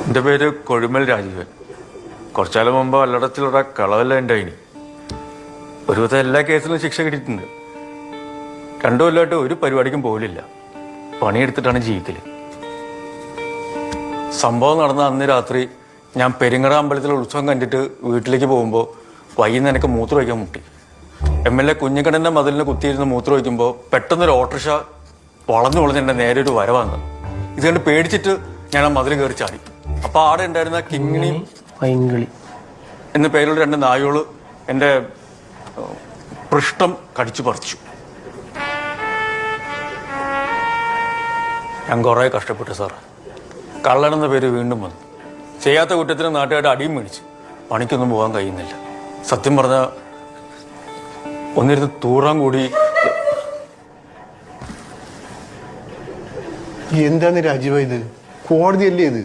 എൻ്റെ പേര് കൊഴുമൽ രാജീവൻ. കുറച്ചാലും മുമ്പ് അല്ലടത്തിലുള്ള കളവെല്ലാം ഉണ്ടായിനി. ഒരുവിധം എല്ലാ കേസിലും ശിക്ഷ കിട്ടിയിട്ടുണ്ട്. 2 കൊല്ലമായിട്ട് ഒരു പരിപാടിക്കും പോലില്ല. പണിയെടുത്തിട്ടാണ് ജീവിക്കൽ. സംഭവം നടന്ന അന്ന് രാത്രി ഞാൻ പെരിങ്ങട അമ്പലത്തിലെ ഉത്സവം കണ്ടിട്ട് വീട്ടിലേക്ക് പോകുമ്പോൾ വൈകുന്നേരം എനിക്ക് മൂത്ര വയ്ക്കാൻ മുട്ടി. MLA കുഞ്ഞിക്കണ്ണൻ്റെ മതിലിന് കുത്തിയിരുന്ന് മൂത്ര വയ്ക്കുമ്പോൾ പെട്ടെന്നൊരു ഓട്ടോറിക്ഷ വളഞ്ഞ് എൻ്റെ നേരെ ഒരു വരവാന്ന്. ഇത് കണ്ട് പേടിച്ചിട്ട് ഞാൻ ആ മതിൽ കയറി ചാടി. അപ്പോൾ ആടെ ഉണ്ടായിരുന്ന കിങ്ങിണിയും പൈങ്കിളി എന്ന പേരുള്ള 2 നായകൾ എൻ്റെ പൃഷ്ഠം കടിച്ചു പറിച്ചു. ഞാൻ കുറേ കഷ്ടപ്പെട്ടു സാർ. കള്ളനെന്ന പേര് വീണ്ടും വന്നു. ചെയ്യാത്ത കുറ്റത്തിന് നാട്ടുകാരുടെ അടിയും മേടിച്ചു. പണിക്കൊന്നും പോകാൻ കഴിയുന്നില്ല. സത്യം പറഞ്ഞാൽ ഒന്നിരുന്ന് തൂറാൻ കൂടി. എന്താണ് രാജീവ ഇത്? കോടതിയല്ലേ ഇത്?